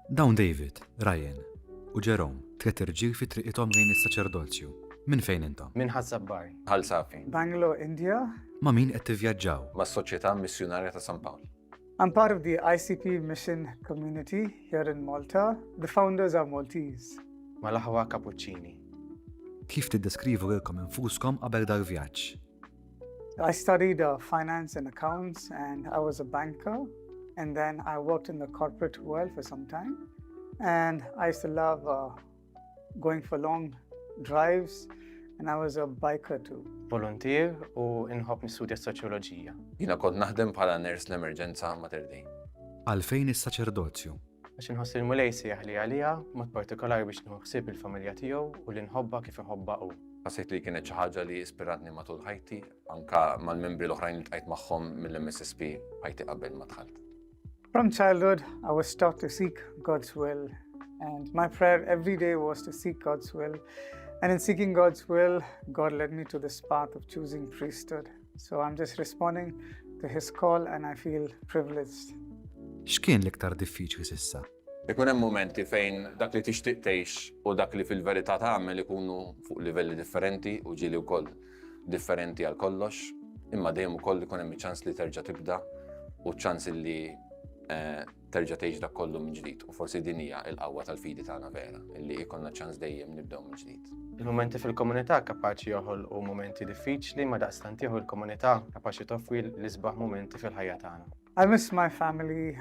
Dawn David, Ryan u Jerome tliet irġiel fi triqithom lejn is-saċerdozju. Minn fejn intom? Min ħazzabbar. Ħal Safi, Bangalore, India. Ma' min qed tivvjaġġaw? mas Soċjetà Missjonarja ta' San Pawl. I'm part of the ICP mission community here in Malta. The founders are Maltese. Malaħwa Cappuccini. Kif tiddeskrivu lilkom infuskom qabel dal-vjaġġ? I studied finance and accounts, and I was a banker. And then I worked in the corporate world for some time. And I used to love going for long drives, and I was a biker too. Volunteer u inħobb nistudja soċjoloġija. Jiena kont naħdem bħala ners l-emerġenza Mater Dei. Għalfejn is-saċerdozju? Għax inħoss il-mulej sejjaħ li għalija mod partikolari biex nħossib il-familja tiegħu u li nħobba kif iħobba hu. Ħassejt li kienet xi ħaġa li ispiratni matul ħajti, anka mal-membri l-oħrajn li tqajt magħhom mill-MSSP ħajti qabel ma dħalt. From childhood, I was taught to seek God's will. And my prayer every day was to seek God's will. And in seeking God's will, God led me to this path of choosing priesthood. So I'm just responding to His call, and I feel privileged. X'kien l-iktar diffiċli s'issa? Ikun hemm momenti fejn dak li tixtieq tgħix u dak li fil-verità tagħmel ikunu fuq livelli differenti u ġieli wkoll differenti għal kollox, imma dejjem ukoll ikun hemm iċ-ċans li terġa' tibda u ċans li terġa' tgħix dak kollu minn ġdid. U forsi din hija l-qawwa tal-fidi tagħna vera, illi jkollna ċans dejjem nibdew minn ġdid. Il-momenti fil-komunità kapaċi joħolqu momenti diffiċli ma daqstant jieħu l-komunità kapaċi toffri l-isbaħ momenti fil-ħajja tagħna. I miss my family,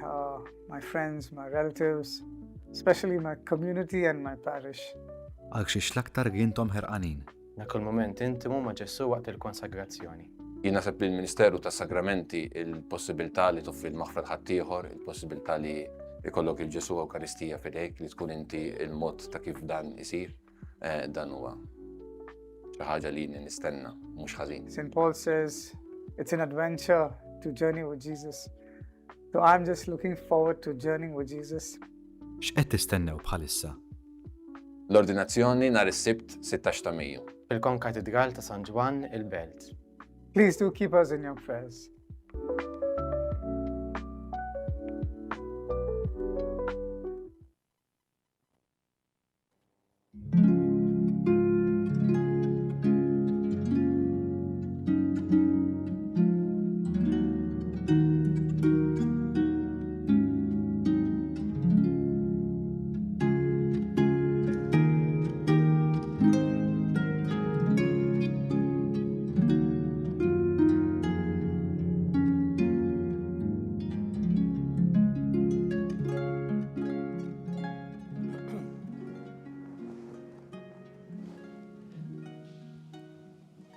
my friends, my relatives, especially my community and my parish. Għal xiex l-aktar jintom ħerqanin? Dak il-moment intimu ma' Ġessu waqt il-konsagrazzjoni. Jien naħseb li l-Ministeru tas-Sagramenti il-possibilità li toffri l-maħfra ħaddieħor, il-possibilità li ikollok il-Ġesu Ewkaristija fidejk, li tkun inti il-mod ta' kif dan isir, dan huwa xi ħaġa li nistenna mhux ħażin. St. Paul says it's an adventure to journey with Jesus. So I'm just looking forward to journeying with Jesus. X'qed tistennew bħalissa? L-ordinazzjoni nhar is-Sibt 16 ta' Mejju. Fil-Konkatedral ta' San Ġwan il-Belt. Please do keep us in your prayers.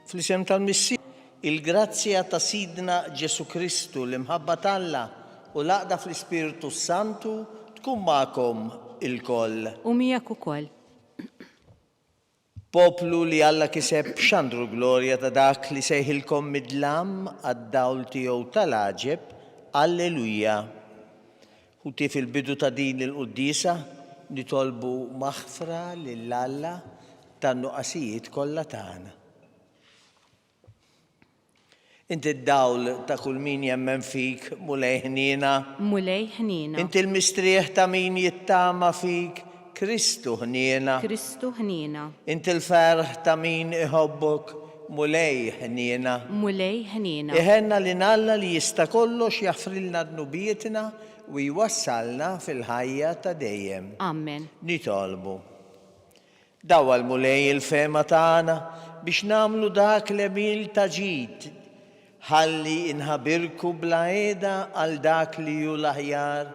Fl-isem tal-Missi, il-grazzja ta' Sidna Ġesu Kristu l-imħabba talla u laqda fl-Ispiritu Santu tkun magħkom il-koll. U miegħek ukoll. Poplu li Alla kiseb x'għandru glorja ta' dak li sejħilkom midlam għad-dawl tiegħu tal-aġeb, Alleluja. U fil-bidu ta' din il-quddisa nitolbu maħfra lill-Alla tan-nuqqasijiet kollha tagħna. Inti d-dawl ta' kull min jemmen fik, mulej ħnina. Mulej ħnina. Inti l-mistrieħ ta' min jittama fik, Kristu ħnina. Kristu ħnina. Inti l-ferħ ta' min iħobbok, mulej ħnina. Mulej ħnina. Iħenna li nalla li jista kollox jaffrilna d-nubietna u jwassalna fil-ħajja ta' dejjem. Amen. Nitolbu. Dawa l-mulej il-fema tagħna biex namlu dak l-emil ta' ġid. Ħalli inħabirku bla qiegħda għal dak li hu l-aħjar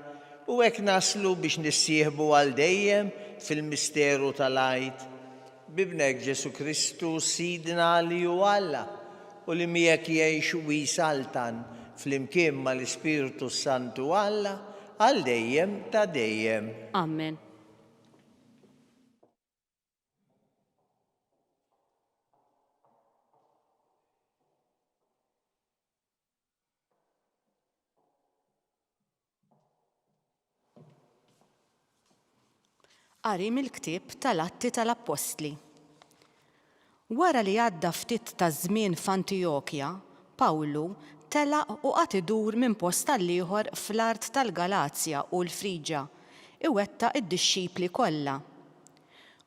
u hekk naslu biex nissieħbu għal dejjem fil-misteru tal-għajt. Bibnek Ġesu Kristu Sidna li hu Alla u li miegħek jgħix u jisaltan fl-imkien mal-Ispiritu Santu Alla għal dejjem ta' dejjem. Amen. Qari mill-ktieb tal-Atti tal-Apostli. Wara li għadda ftit ta' żmien f'Antiokia, Pawlu telaq u qatt idur minn post tal ieħor fl-art tal-Galazja u l-Friġa, iwetta id-dixxipli kollha.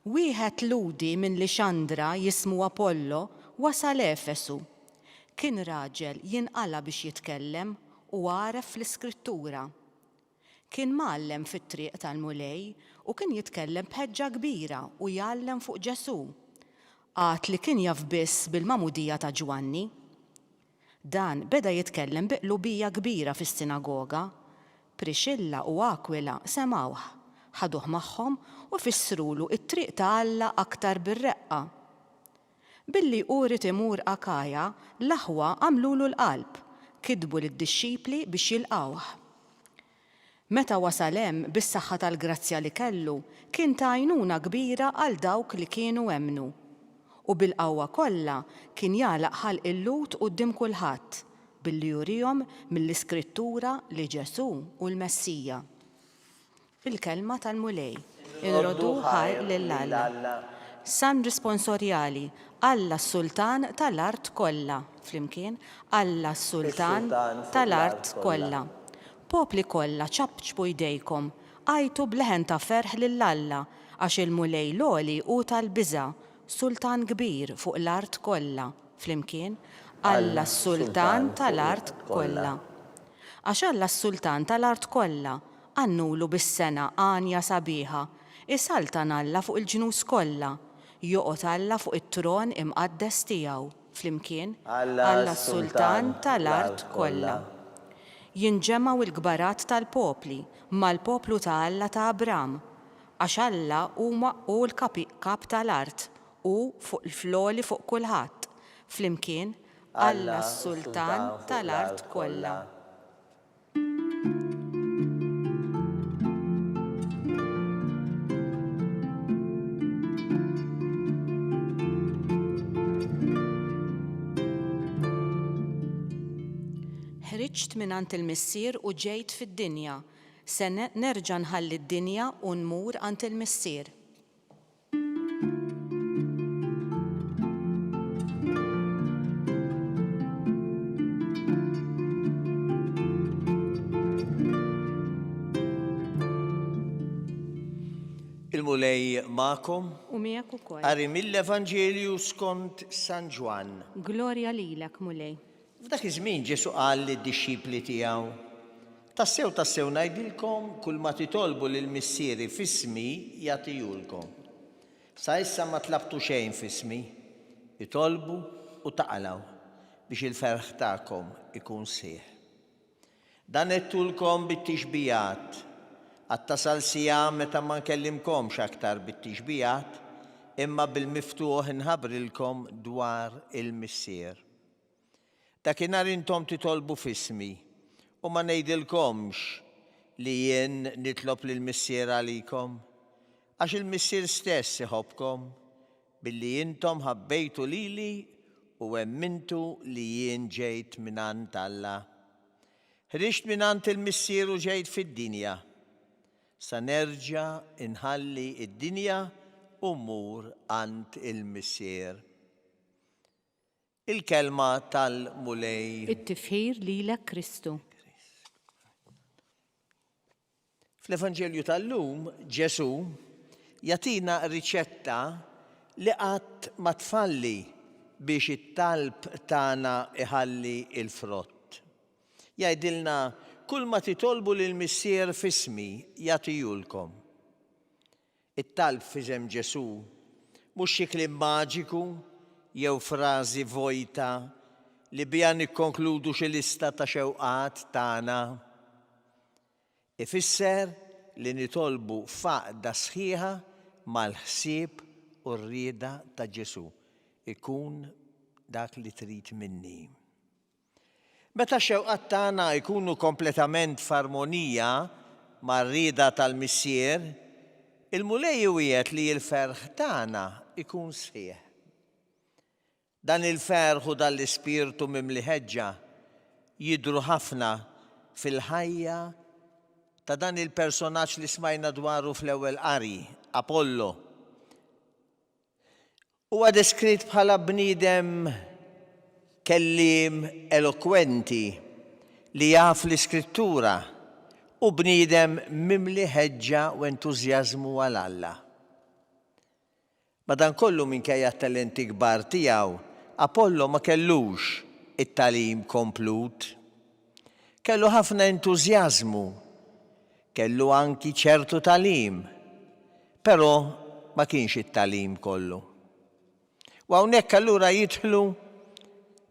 Wieħed ludi minn Lixandra jismu Apollo wasal Efesu. Kien raġel jinqala biex jitkellem u għaref fl-Iskrittura. Kien mgħallem fit-triq tal-mulej u kien jitkellem b'ħeġġa kbira u jgħallem fuq Ġesu. Għad li kien jaf biss bil-mamudija ta' Ġwanni. Dan beda jitkellem biqlubija kbira fis-sinagoga. Priscilla u Aquila semawh, ħaduh magħhom u fissrulu it-triq ta' Alla aktar bir-reqqa. Billi urid imur Akaja, l-aħwa għamlulu l-qalb, kidbu lid-dixxipli biex jilqawh. Meta wasal hemm bis-saħħa tal-grazzja li kellu, kien ta' għajnuna kbira għal dawk li kienu hemmnu. U bil-qawwa kollha kien jagħlaq ħalq il-lut quddiem kulħadd billi jurihom mill-Iskrittura li Ġesu u l-Messija. Il-kelma tal-mulej. Inrodu ħajr lill-Alla. San risponsorjali Alla s-Sultan tal-art kollha. Flimkien Alla s-Sultan tal-art kollha. Popli kollha ċabċbu jdejkom, għajtu bleħen ta' ferħ lill-Alla għax il-mulej loli u tal-biża' Sultan kbir fuq l-art kollha. Flimkien Alla s-Sultan tal-art kollha. Għax Alla s-Sultan tal-art kollha għannulu bis-sena għanja sabiħa, isaltan Alla fuq il-ġnus kollha, joqgħod Alla fuq it-tron imqaddes tiegħu. Flimkien Alla s-Sultan tal-art kollha. Jinġemgħu il-gbarat tal-popli mal-poplu ta' Alla ta' Abram, għax Alla huma hu l-kap tal-art u fuq il-floli fuq kulħadd. Flimkien Alla s-Sultan tal-art kollha. Ħriġt mingħand il-missier u ġejt fid-dinja. Se nerġa' nħalli d-dinja u nmur għand il-missier. Il-mulej ma'kom U miegħek ukoll. qari mill-Evanġelju skont San Ġwan. Glorja lilek, mulej. F'dak iż-żmien Ġesu qal lid-dixxipli tiegħu: Tassew ngħidilkom kull ma titolbu lill-missieri f'ismi jagħtihulkom. Sa issa ma tlabtu xejn f'ismi, itolbu u taqalaw biex il-ferħ tagħkom ikun sieħ. Dan għedtulkom bit-tixbijat, għattasal sija meta ma nkellimkomx aktar bit-tixbijat, imma bil-miftuħ inħabrilkom dwar il-missier. Dakinhar intom titolbu f'ismi u ma ngħidilkomx li jien nitlob lill-missier għalikom, għax il-missier stess iħobbkom billi intom ħabbejtu lili u emmintu li jien ġejt minant Alla. Ħriġt minant il-missier u ġejt fid-dinja. Sa nerġa' inħalli id-dinja u mmur għand il-missier. Il-kelma tal-mulej. It-tifħir lilek Kristu. Fl-Evanġelju tal-lum, Ġesu jatina riċetta li qatt ma tfalli biex it-talb tagħna iħalli il-frott. Jgħidilna kull ma titolbu lill-missier f'ismi jagħtihulkom. It-talb f'isem Ġesu mhux xi kliem maġiku jew frażi vojta li biha nikkonkludu xi lista ta' xewqat tagħna. Ifisser li nitolbu faqda sħiħa mal-ħsieb u r-rieda ta' Ġesu ikun dak li trid minni. Meta xewqat tagħna jkunu kompletament f'armonija mar-rieda tal-missier, il-mulej wiegħed li l-ferħ tagħna ikun sħiħ. Dan il-ferħ u dan l-ispirtu mimli ħeġġa jidhru ħafna fil-ħajja ta' dan il-personaġġ li smajna dwaru fl-ewwel qari, Apollo. Huwa deskritt bħala bniedem kelliem elokwenti li jaf l-Iskrittura u bniedem mimli ħeġġa u entużjażmu għal Alla. Madankollu minkejja talenti kbar tiegħu, Apollo ma kellux it-talim komplut. Kellu ħafna entużjażmu, kellu anki ċertu talim, però ma kienx it-talim kollu. U hawnhekk allura jidħlu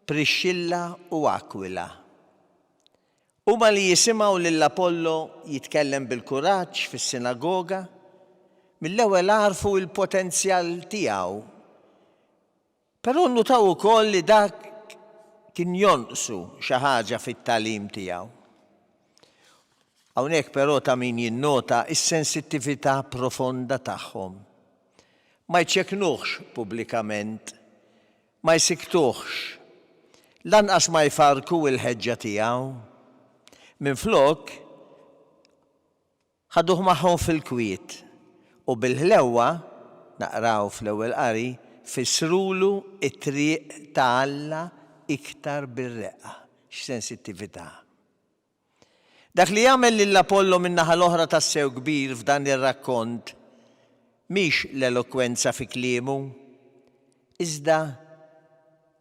Priscilla u Aquila. Huma li jisimgħu lill-Apollo jitkellem bil-kuraġġ fis-sinagoga, mill-ewwel għarfu l-potenzjal tiegħu. Però nnutaw ukoll li dak kien jonqsu xi ħaġa fit-tagħlim tiegħu. Hawnhekk però ta' min jinnota s-sensittività profonda tagħhom. Ma jċeknuhx pubblikament, ma jsiktuhx, lanqas ma jfarku l-ħeġġa tiegħu. Minflok ħaduh magħhom fil-kwiet u bil-ħlewwa naqraw fl-ewwel qari fissrulu t-triq ta' Alla iktar bir-reqqa. X'sensittività. Dak li jagħmel lill-Apollo min-naħa l-oħra tas-sew kbir f'dan ir-rakkont mhix l-elokwenza fi kliemu, iżda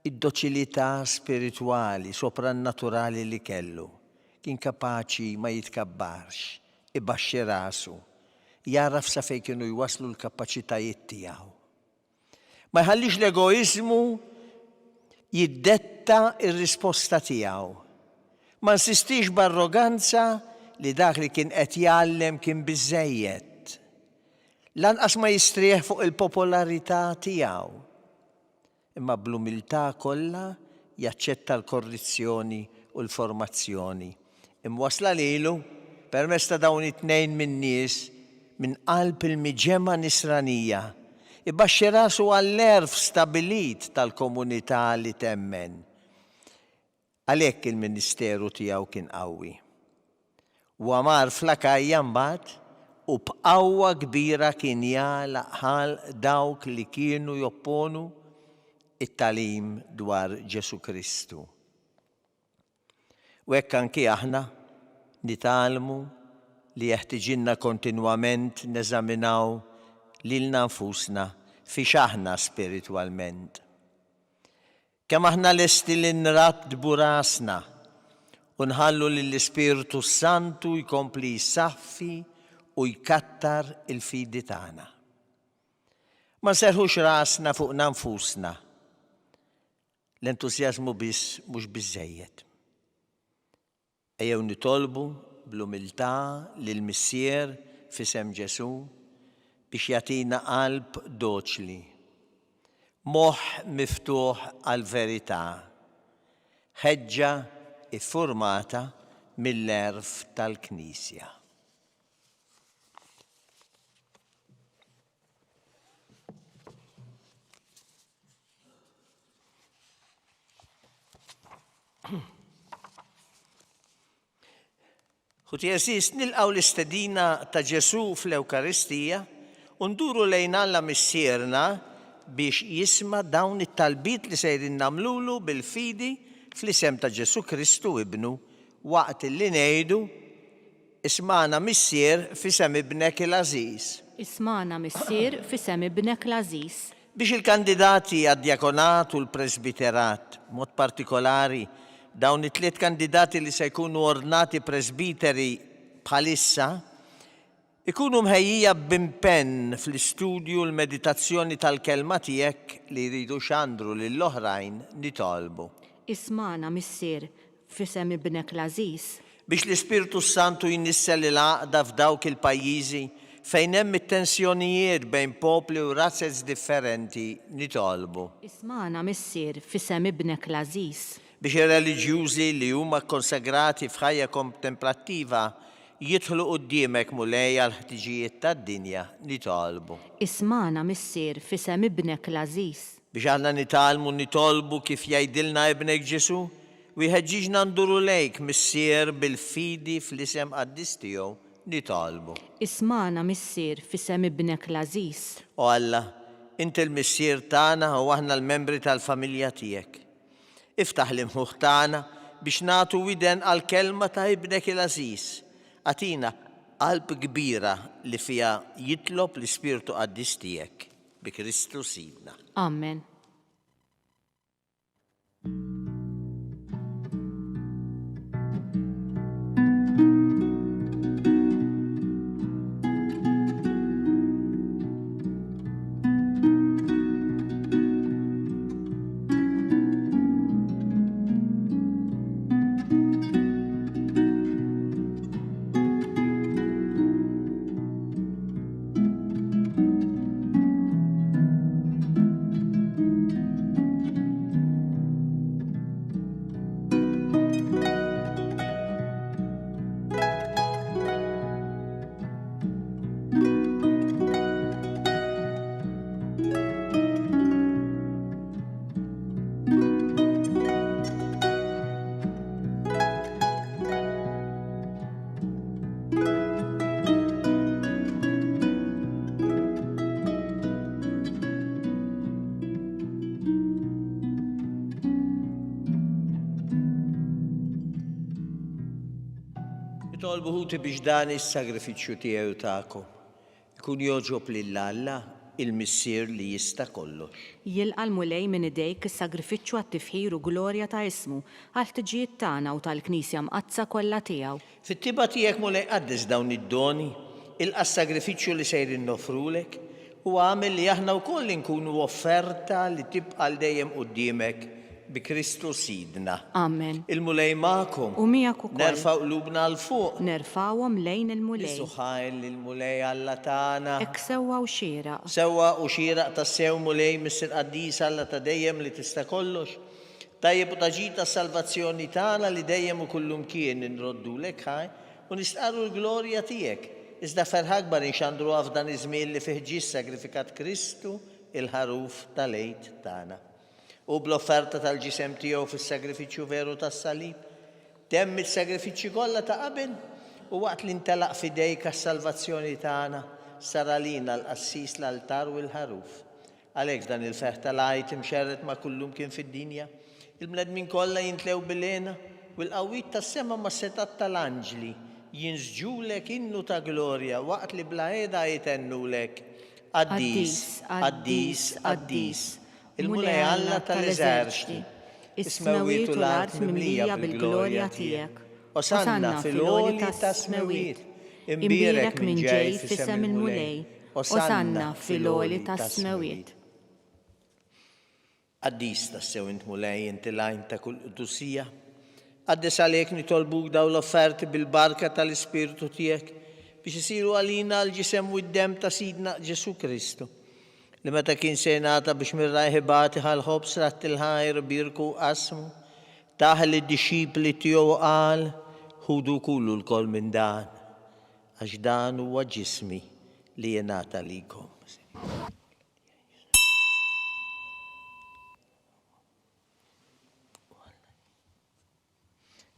id-doċilità spiritwali soprannaturali li kellu. Kien kapaċi ma jitkabbarx, ibaxxi rasu, jaraf sa fejn kienu jwaslu l-kapaċitajiet tiegħu. Ma jħallix l-egoizmu jiddetta r-risposta tiegħu. Ma nsistix b'arroganza li dak li kien qed jgħallem kien biżżejjed. Lanqas ma jistrieħ fuq il-popolarità tiegħu. Imma bl-umiltà kollha jaċċetta l-korrizzjoni u l-formazzjoni. Imwasla lilu permezz ta' dawn it-tnejn min-nies minn qalb il-miġema nisranija, ibaxxi rasu għall-erf stabilit tal-komunità li temmen. Għalhekk il-ministeru tiegħu kien qawwi. U għamar fl-Akajja mbagħad u b'qawwa kbira kien jagħlaq ħal dawk li kienu jopponu it-talim dwar Ġesu Kristu. U hekk anki aħna nitalmu li jeħtieġilna kontinwament neżaminaw lilna nfusna fiex aħna spiritwalment. Kemm aħna lesti li nratbu rasna u nħallu lill-Ispiritu Santu jkompli jsaffi u jkattar il-fidi tagħna. Ma nserħux rasna fuqna nfusna. L-entużjażmu biss mhux biżżejjed. Ejjew nitolbu bl-umiltà lill-Missier f'isem Ġesu biex jagħtina qalb doċli, moħħ miftuħ għall-verità, ħeġġa iffurmata mill-erf tal-Knisja. Ħuti Eżis nilqgħu l-istedina ta' Ġesu fl-Ewkaristija u nduru lejn Alla missierna biex jisma' dawn it-talbiet li sejrin nagħmlulu bil-fidi fl-isem ta' Ġesu Kristu ibnu waqt li ngħidu ismana missier f'isem ibnek il-Ażiż. Ismana missier f'isem ibnek l-Ażiż. Biex il-kandidati għad-djakonat u l-presbiterat, mod partikolari dawn it-tliet kandidati li se jkunu ordnati presbiteri bħalissa, ikunu mħejjija b'impenn fl-istudju l-meditazzjoni tal-kelma tiegħek li jridu xandru lill-oħrajn nitolbu. Ismana missier f'isem ibnek l-Ażiż. Biex l-Ispiritu Santu jinnissel il-għaqda f'dawk il-pajjiżi fejn hemm it-tensjonijiet bejn popli u razzez differenti nitolbu. Ismana missier f'isem ibnek l-Ażiż. Biex ir-reliġjużi li huma konsagrati f'ħajja kontemplattiva jidħlu quddiemek mulej għal ħtiġijiet tad-dinja nitolbu. Ismana missier f'isem ibnek l-Ażiż. Biex aħna nitalmu nitolbu kif jgħidilna ibnek Ġesu u jħeġġiġna nduru lejk missier bil-fidi fl-isem qaddis tiegħu nitolbu. Ismana missier f'isem ibnek l-Ażiż. O Alla, inti l-missier tagħna u aħna l-membri tal-familja tiegħek. Iftaħ l-imħuħ tagħna biex nagħtu widen għall-kelma ta' ibnek il-Ażiż Atina qalb kbira li fija jitlob l-Ispirtu Qaddis tiegħek bi Kristu Sidna. Amen. Tolbuħuti biex dan is-sagrifiċċju tiegħu tagħkom ikun joġob lill-Alla il-missier li jista' kollox. Jilqa' l-mulej minn idejk is-sagrifiċċju għat-tifħir u glorja ta' ismu għal ħtiġijiet tagħna u tal-Knisja mqazza kollha tiegħu. Fit-tiba tiegħek mulej qaddis dawn id-doni, ilqa' s-sagrifiċċju li sejrin nofrulek u għamel li aħna wkoll nkunu offerta li tibqa' dejjem quddiemek bi Kristu Sidna. Amen. Il-mulej magħkom. U miegħek ukoll. Nerfa'w qlubna l fuq. Nerfawhom lejn il-mulej. Suħajn lill-mulej Alla tagħna. Ek sewwa u xieraq. Sewwa u xieraq tas-sew mulej Mister Qaddis Alla ta' dejjem li tista' kollox. Tajjeb u taġid tas-salvazzjoni tagħna li dejjem u kullum kien inroddulek ħaj u nistqarru l-glorja tiegħek. Iżda ferħ akbar inxandru f'dan iż-żmien li fih ġie sagrifikat Kristu il-ħaruf tal-għid tagħna. U bl-offerta tal-ġisem tiegħu fis-sagrifiċċju veru tas-salib. Temm is-sagrifiċċji kollha ta' qabel u waqt li ntelaq f'idejk għas-salvazzjoni tagħna sar għalina l-qassis l-altar u l-ħaruf. Għalhekk dan il-ferħ tal-għajt imxerret ma' kullum kien fid-dinja. Il-bnedmin kollha jintlew bil-għena u l-qawwiet tas-sema ma' setat tal-anġli jinsġulek innu ta' glorja waqt li bla qiegħda jtennulek Qaddis, Qaddis, Qaddis. Il-mulej Alla tal-eżerċti, is-smewiet u l-art mimlija bil-glorja tiegħek. Osanna fil-għoli tas-smewiet, imbierek minn ġej f'isem il-mulej. Osanna fil-għoli tas-smewiet. Qaddis tas-sew int mulej inti lajn ta' kull qudussija. Qaddis għalhekk nitolbuk daw l-offerti bil-barka tal-Ispirtu tiegħek biex isiru għalina l-ġisem u d-dem ta' Sidna Ġesu Kristu. Li meta kien sejnata biex mir-rajħibati ħal-ħobs rat il-ħajr birku qasmu, taħal id-dixxipli tiegħu qal ħudu kullu l-kol minn dan, għax dan huwa ġismi li jingħata likom.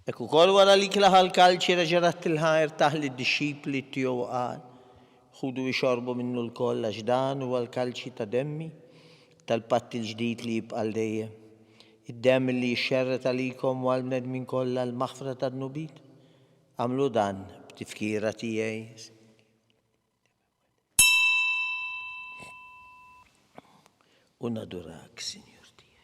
Ekku kol wara li klaħal kalċi reġarat il-ħajr taħal id-dixxipli tiegħu qal ħudu jxorbu minnu l-koll għax dan huwa l-kalċi ta' demmi tal-patti l-ġdid li jibqa' dejjem. Id-demm li jxerret għalikom u għal-bnedmin kollha l-maħfra tan-nubit. Għamlu dan b'tifkira tiegħi. U nadurak, Sinjur tiegħi.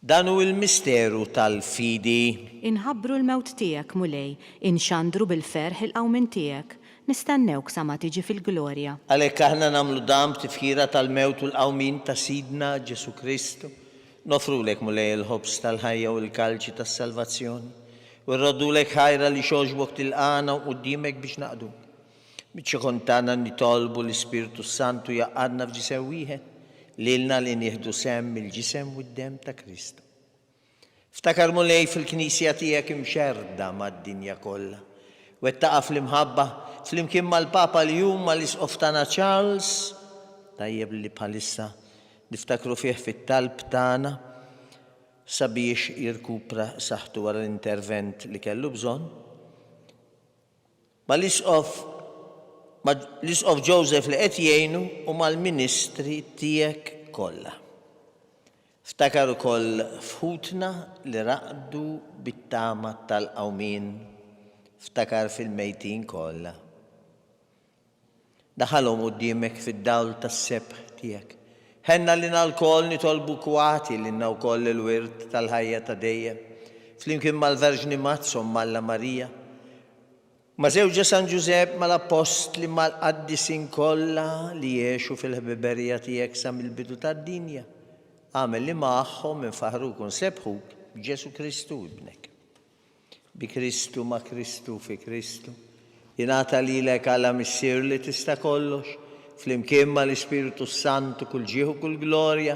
Dan hu l-misteru tal-fidi. Inħabbru l-mewt tiegħek mulej, inxandru bil-ferħ il-qawmin tiegħek, nistennewk sa ma tiġi fil-glorja. Għalhekk aħna nagħmlu dan b'tifkira tal-mewt u l-qawmin ta' Sidna Ġesu Kristu. Nofrulek mulej il-ħobs tal-ħajja u l-kalċi tas-salvazzjoni. U rrodulek ħajra li xoġbok tilqana u qudiemek biex naqdu. Biċċa kontana nitolbu l-Ispirtu Santu jaqadna f'ġisem wieħed. Lilna li nieħdu sem il-ġisem u d-dem ta' Kristu. Ftakar mulej fil-Knisja tiegħek imxerda mad-dinja kollha. Wettaqa fl-imħabba fl-imkien mal-Papa l-jum mal-Isqof tagħna Charles, tajjeb li bħalissa niftakru fih fit-talb tagħna sabiex jirkupra saħħtu wara l-intervent li kellu bżonn. L-Isqof Joseph li qed jgħinu u mal-ministri tiegħek kollha. Ftakar ukoll fħutna li raqdu bit-tama tal-qawmin, ftakar fil-mejtin kollha. Daħalhom qudiemek fid-dawl tas-sebħ tiegħek. Ħenna li l-koll nitolbu kwati li wkoll il-wirt tal-ħajja ta' dejjem. Flimkien mal-Verġni Mazzom Malla Marija. Ma' żewġa San Ġusepp mal-Apostli mal-qaddisin kollha li jgħixu fil-ħbiberija tiegħek sa mill-bidu tad-dinja. Għamel li magħhom infaħruk u nsebħuk b'Ġesu Kristu ibnek. Bi Kristu ma' Kristu fi Kristu. Jingħata lilek għala missier li tista' kollox, flimkien mal-Ispiritu Santu kull ġieħ u kull glorja,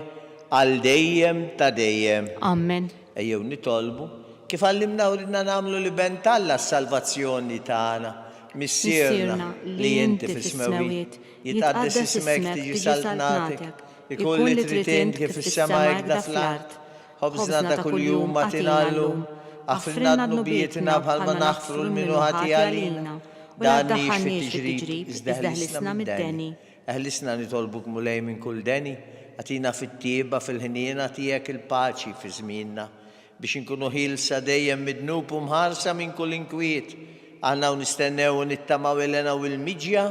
għal dejjem ta' dejjem. Amen. Ejjew nitolbu kif għallimna u ridna nagħmlu li ben Alla s-salvazzjoni tagħna. Missierna li inti fis-smawiet, jitqaddes ismek tiġi saltnatek, ikun li trid int kif fis-sema hekk fl-art. Ħobżna ta' kuljum agħtina llum, aħfrilna d-nubietina bħalma naħfru l-minu ħatija għalina. Danniex fit-tiġrid, iżda ħlisna mid-deni. Eħlisna nitolbuk mulej minn kull deni, għatina fit-tieba fil-ħiniena tiegħek il-paċi fi żmienna, biex inkunu ħilsa dejjem midnub u mħarsa minn kull inkwiet. Aħna nistennew u nittamaw ilena u l-miġja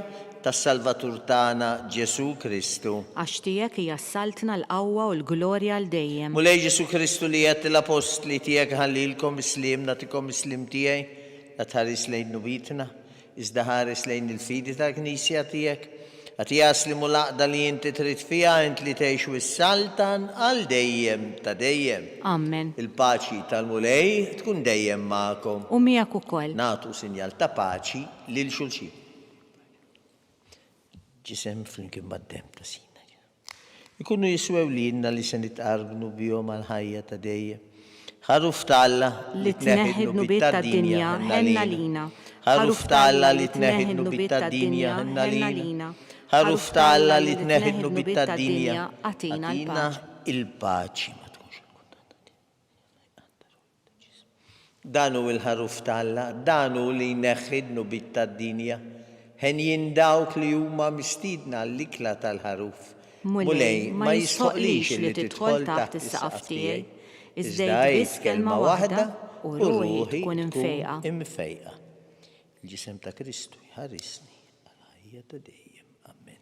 tas-Salvatur tagħna Ġesu Kristu. Għax tiegħek hija s-saltna l-qawwa u l-glorja l dejjem. Mulej Ġesu Kristu li qed l-apostli tiegħek ħallilkom islim nagħtikom islim tiegħi, la tħares lejn nubitna, iżda ħares lejn il-fidi tal-Knisja tiegħek. Għati jaslimu laqda li inti trid fija int li tgħix wis-saltan għal dejjem ta' dejjem. Amen. Il-paċi tal-mulej tkun dejjem magħkom. U miegħek ukoll. Nagħtu sinjal ta' paċi lil xulxin. Ġisem flimkien mad-dem ta' sina. Ikunu jiswew lilna li se nitqarbnu bihom għal-ħajja ta' dejjem. Ħaruf t'Alla li tneħħi d-nubiet tad-dinja ħenna lina. Ħaruf t'Alla li tneħħi d-nubiet tad-dinja ħenna lina. Ħaruf t'Alla li tneħħi d-nubiet tad-dinja għatina il-paċi. Danu il-ħaruf t'Alla, danu li jneħħi d-nubiet tad-dinja. Ħen jindawk li huma mistidna l-ikla tal-ħaruf. Mulej ma jisħoqlix li tidħol taħt is-saqaf tiegħi. Iżda biss kelma waħda u ruħi tkun imfejqa. Il-ġisem ta' Kristu jħarisni għal-ħajja ta' dejjem. Amen.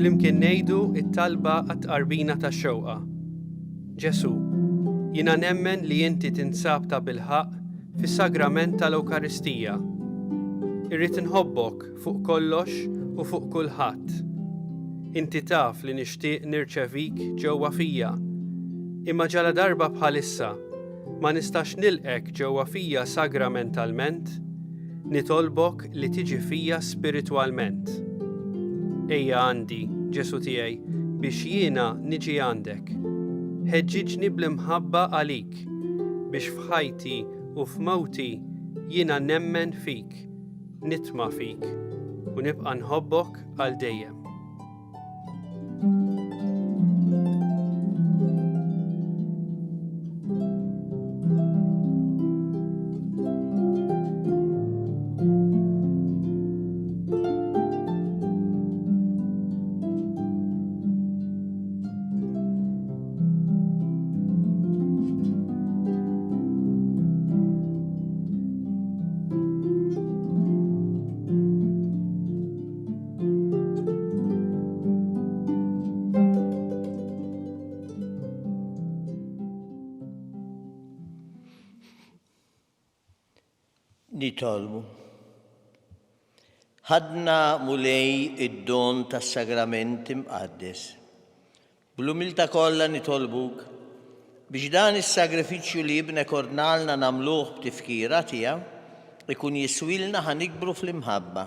Flimkien ngħidu it-talba għat-qarbina tax-xewqa. Ġesu, jiena nemmen li inti tinsab ta' bilħaq fis-sagrament tal-Ewkaristija. Irrid inħobbok fuq kollox u fuq kulħadd. Inti taf li nixtieq nirċevik ġewwa fija. Imma ġala darba bħalissa ma nistax nilqek ġewwa fija sagramentalment, nitolbok li tiġi fija spiritwalment. Ejja għandi, Ġesu tiegħi, biex jiena niġi għandek. Ħeġġiġni bl-imħabba għalik, biex f'ħajti u f'mowti jiena nemmen fik, nitma' fik, u nibqa' nħobbok għal dejjem. Nitolbu. Ħadna mulej id-don tas-sagrament imqaddes. Bl-umilta kollha nitolbuk biex dan is-sagrifiċċju li jibnek ordnalna nagħmluh b'tifkira tiegħu ikun jiswilna ħanikbru fl-imħabba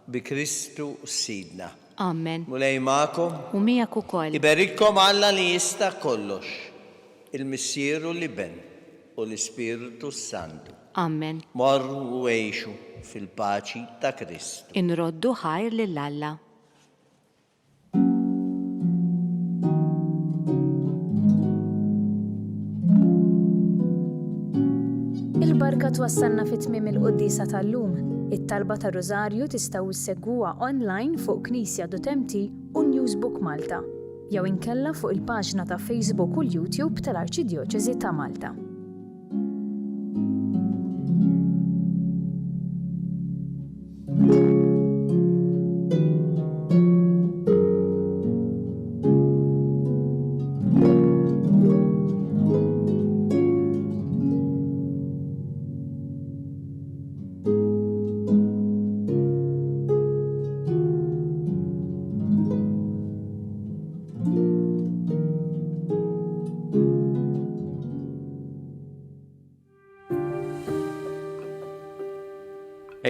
bi Kristu Sidna. Amen. Mulej magħkom. U miegħek ukoll. Iberikkom Alla li jista' kollox, il-Missieru li ben u u l-Ispiritu Santu. Amen. Morru u għejxu fil-paċi ta' Kristu. Inroddu ħajr lill-Alla. Il-barka twassalna fit-tmiem il-Quddisa tal-lum. It-talba ta' Rożarju tistgħu issegwuha online fuq Knisja.mt u Newsbook Malta, jew inkella fuq il-paġna ta' Facebook u l-YouTube tal-Arċidjoċeżi ta' Malta.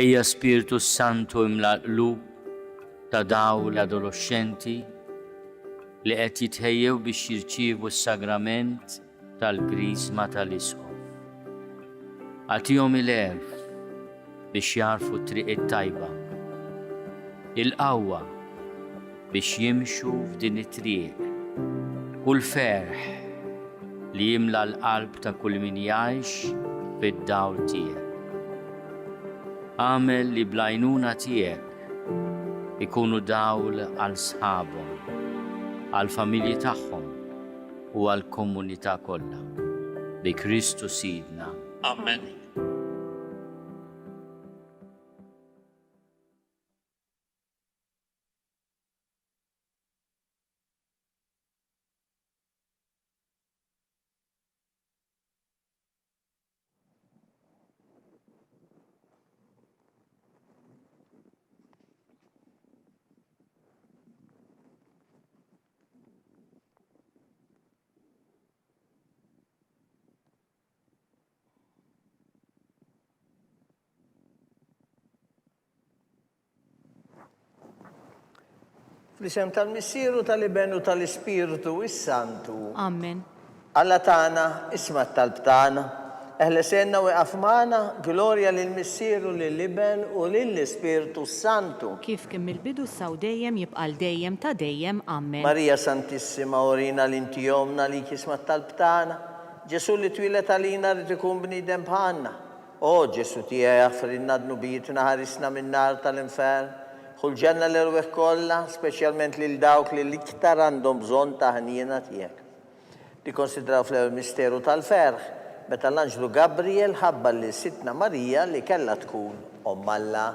Ejja Spiritu Santu imla l-qlub ta' daw l-adolescenti li qed jitħejjew biex jirċievu s-sagrament tal-Grisma tal-Isħof. Għatihom il-għerf biex jarfu t-triq it-tajba, il-qawwa biex jimxu f'din it-triq u l-ferħ li jimla l-qalb ta' kull min jgħix fid-dawl tiegħek. Għamel li blajnuna tiegħek ikunu dawl għal sħabhom, għal familji tagħhom u għal komunità kollha. Bi Kristu Sidna. Amen. Fl-isem tal-Missieru tal-Iben u tal-Ispiritu is-Santu. Amen. Alla tagħna isma' t-talb tagħna. Eħlesenna u għafmana, glorja lill-Missieru, lill-Iben u lill-Ispiritu Santu. Kif kim il-bidu saw dejjem jibqal dejjem ta' dejjem. Amen. Marija Santissima, orina l-inti jomna li kisma t-talb tagħna. Ġesu li twilet għalina rrid ikun bniedem bħalna. O Ġesu tiegħi jaffrinna d-nubitna ħarisna min-nar tal-infern. Kull ġenna l-erweħ kollha, speċjalment lil dawk li l-iktar għandhom bżonn ta' ħniena tiegħek. Li konsidraw fl-ewwel misteru tal-ferħ, meta l-Anġlu Gabriel ħabba li sitna Marija li kellha tkun Omm Alla.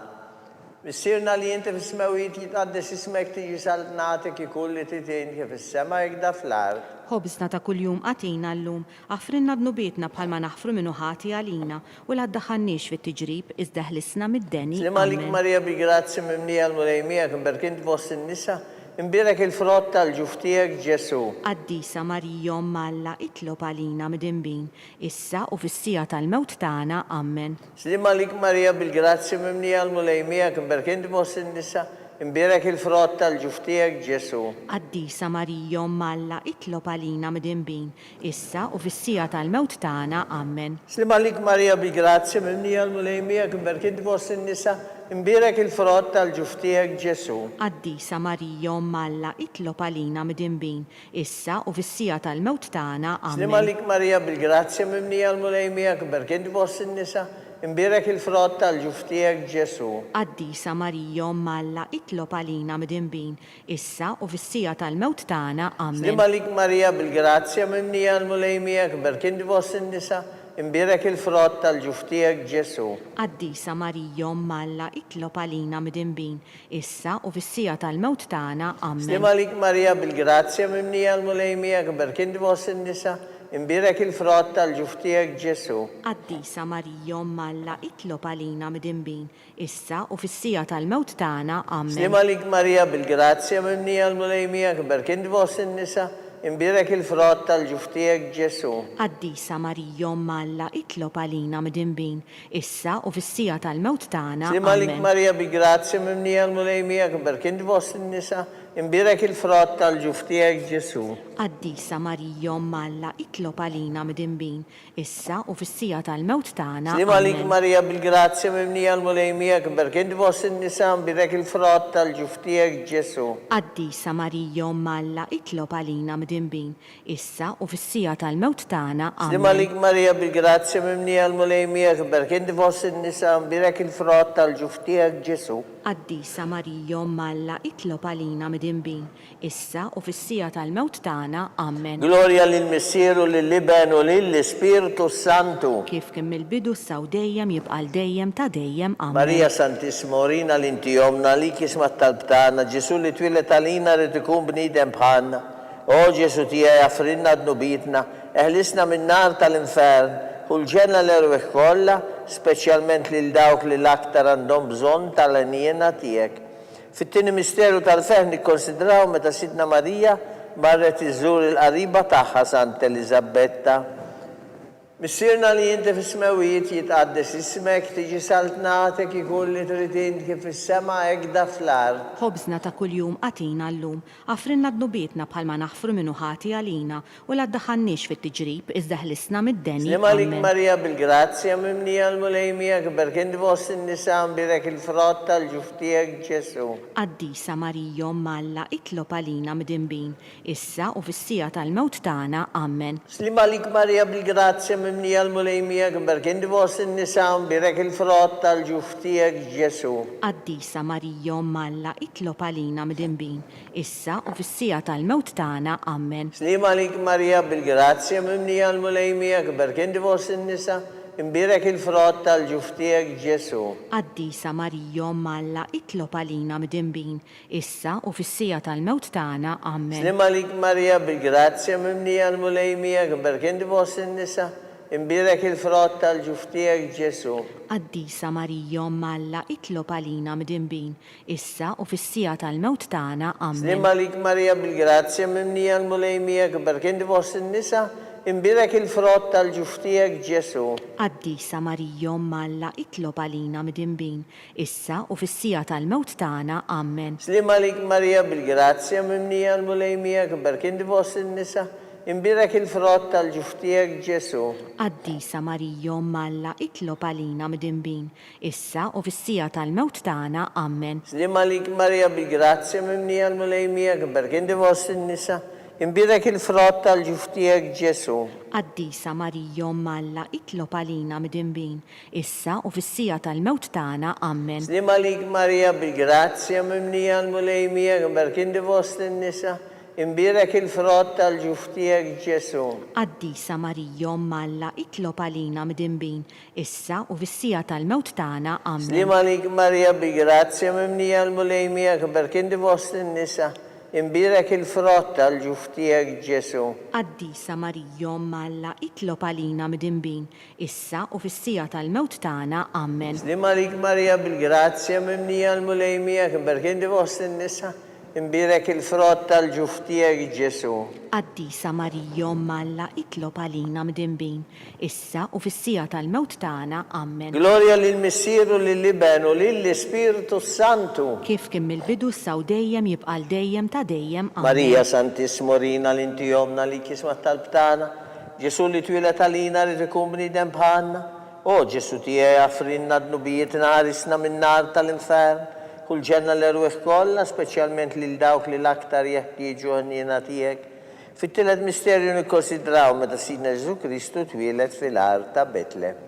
Missierna li inti fis-smawijiet jitqaddes ismek tiġi saltnatek ikun li titin kif is-sema jekda fl-ard. Ħobsna ta' kuljum qatina llum, għafrinna d-nubietna bħalma naħfru minnu ħati għalina u la ddaħħannix fit-tiġrib iżda ħlisna mid-deni. Slim għalik Marija bi grazzi mimnija l-mulejmija kimberkint fost in-nisa, imbirek il-frott tal-ġuftijek Ġesu. Qaddisa Marija Omm Alla itlob għalina mid-imbin, issa u fis-sija tal-mewt tagħna. Amen. Slim għalik Marija bil-grazzi mimnija l-mulejmija kimberkint fost in-nisa, imbirek il-frott tal-ġuftijek Ġesu. Qaddisa Marija Omm Alla itlob għalina mid-imbin, issa u fis-sija tal-mewt tagħna. Amen. Slim għalik Marija bil-grazzi mimnija l-mulejmija kimberkint fost in-nisa, imbirek il-frott tal-ġuftijek Ġesu. Qaddisa Marija Omm Alla itlob għalina mid-imbin, issa u fis-sija tal-mewt tagħna. Amen. Slim għalik Marija bil-grazzi mimnija l-mulejmija kimberkint fost in-nisa, imbirek il-frott tal-ġuftijek Ġesu. Qaddisa Marija Omm Alla itlob għalina mid-imbin, issa u fis-sija tal-mewt tagħna. Amen. Slim għalik Marija bil-grazzi mimnija l-mulejmija kimberkint fost in-nisa, imbirek il-frott tal-ġuftijek Ġesu. Qaddisa Marija Omm Alla itlob għalina mid-imbin, issa u fis-sija tal-mewt tagħna. Amen. Slim għalik Marija bil-grazzi mimnija l-mulejmija kimberkint fost in-nisa, imbirek il-frott tal-ġuftijek Ġesu. Qaddisa Marija Omm Alla itlob għalina mid-imbin, issa u fis-sija tal-mewt tagħna. Amen. Slim għalik Marija bil-grazzi mimnija l-mulejmija kimberkint fost in-nisa, imbirek il-frott tal-ġuftijek Ġesu. Qaddisa Marija Omm Alla itlob għalina mid-imbin, issa u fis-sija tal-mewt tagħna. Slim għalik Marija bil-grazzi mimnija l-mulejmija kimberkint fost in-nisa, imbirek il-frott tal-ġuftijek Ġesu. Qaddisa Marija Malla itlob għalina midimbin, issa u fis-sija tal-mewt tagħna. Slim għalik Amen. Marija bil-grazzja mimnija l-mulejmijak, imbirek vos in-nisa imbirek il-frott tal-ġuftijek Ġesu. Qaddisa Marija Malla itlob għalina midimbin, issa u fis-sija tal-mewt tagħna. Slim Amen. għalik Marija bil-grazzja mimnija l-mulejmijak, imbirek vos in-nisa imbirek il-frott tal-ġuftijek Ġesu. Qaddisa Marija Malla itlob għalina midimbin, issa u fis-sija tal-mewt tagħna. Amen. Gloria lill-Missieru, lill-Liben u lill-Spiritu Santu. Kif kemm il-bidu saw dejjem jibqal dejjem ta' dejjem. Amen. Marija Santissimorina l-intijomna li kismat tal-btana, Ġesu li twilet għalina rrid ikun bniedem bħalna. O Ġesu tiegħi affrinna dnubitna, eħlisna min-nar tal-infern, u l-ġenna l-erweħ kollha, speċjalment lil dawk li l-aktar għandhom bżonn tal-għenjena tiegħek. Fit-tieni misteru tal-fehm nikkonsidraw meta Sidna Marija marret iżżur il-qariba tagħha Sant Elizabetta. Missirna li jinti fis-smewijiet jitqaddes ismek, tiġi saltnatek ikun li trid int kif is-sema hekk da fl-ard. Ħobżna ta' kuljum qatina llum, affrinna dnubietna bħalma naħfru minnu ħati għalina u la ddaħħalniex fit-tiġrib iżda ħlisna mid-deni. Slim għalik Amen. Marija bil-grazzja mimnija l-mulejmija kberkint vos in-nisa imbirek il-frott tal-ġuftijek Ġesu. Qaddisa Marija Malla itlob għalina midimbin, issa u fis-sija tal-mewt tagħna. Amen. Slim għalik Marija bil-grazzja mimnija l-mulejmija kberkint vos in-nisa imbirek il-frott tal-ġuftijek Ġesu. Qaddisa Marija Malla itlob għalina midimbin, issa u fis-sija tal-mewt tagħna. Amen. Slim għalik Marija bil-grazzja mimnija l-mulejmija kberkint vos in-nisa imbirek il-frott tal-ġuftijek Ġesu. Qaddisa Marija Malla itlob għalina midimbin, issa u fis-sija tal-mewt tagħna. Amen. Slim għalik Marija bil-grazzja mimnija l-mulejmija kberkint vos in-nisa imbirek il-frott tal-ġuftijek Ġesu. Qaddisa Marija Malla itlob għalina midimbin, issa u fis-sija tal-mewt tagħna. Amen. Slim għalik Marija bil-grazzja mimnija l-mulejmija kberkint vos in-nisa imbirek il-frott tal-ġuftijek Ġesu. Qaddisa Marija Malla itlob għalina midimbin, issa u fis-sija tal-mewt tagħna. Amen. Slim għalik Marija bil-grazzja mimnija l-mulejmija kberkint vos in-nisa imbirek il-frott tal-ġuftijek Ġesu. Qaddisa Marija Malla itlob għalina midimbin, issa u fis-sija tal-mewt tagħna. Amen. Slim għalik Marija bil-grazzja mimnija l-mulejmija kberkint vos in-nisa imbirek il-frott tal-ġuftijek Ġesu. Qaddisa Marija Malla itlob għalina midimbin, issa u fis-sija tal-mewt tagħna. Amen. Slim għalik Marija bil-grazzja mimnija l-mulejmija kberkint vos in-nisa imbirek il-frott tal-ġuftijek Ġesu. Qaddisa Marija Malla itlob għalina midimbin, issa u fis-sija tal-mewt tagħna. Amen. Slim għalik Marija bil-grazzja mimnija l-mulejmija kberkint vos in-nisa imbirek il-frott tal-ġuftijek Ġesu. Qaddisa Marija Malla itlob għalina midimbin, issa u fis-sija tal-mewt tagħna. Amen. Slim għalik Marija bil-grazzja mimnija l-mulejmija kberkint vos in-nisa imbirek il-frott tal-ġuftijek Ġesu. Qaddisa Marija Malla itlob għalina midimbin, issa u fis-sija tal-mewt tagħna. Amen. Gloria lill-Missieru, lill-Liben u lill-Spiritu Santu. Kif kemm il-bidu saw dejjem jibqal dejjem ta' dejjem. Amen. Marija Santissimorina l-intijomna li kismat tal-btana, Ġesu li twilet għalina rrid ikun bniedem bħalna. O Ġesu tiegħi affrinna dnubietna ħarisna min-nar tal-infern, kull ġenna l-erweħ kollha, speċjalment lil dawk li l-aktar jeħtieġu għenjena tiegħek. Fit-tielet misterju nikkonsidraw meta Sidna Ġesu Kristu twieled fil-art ta' Betlem.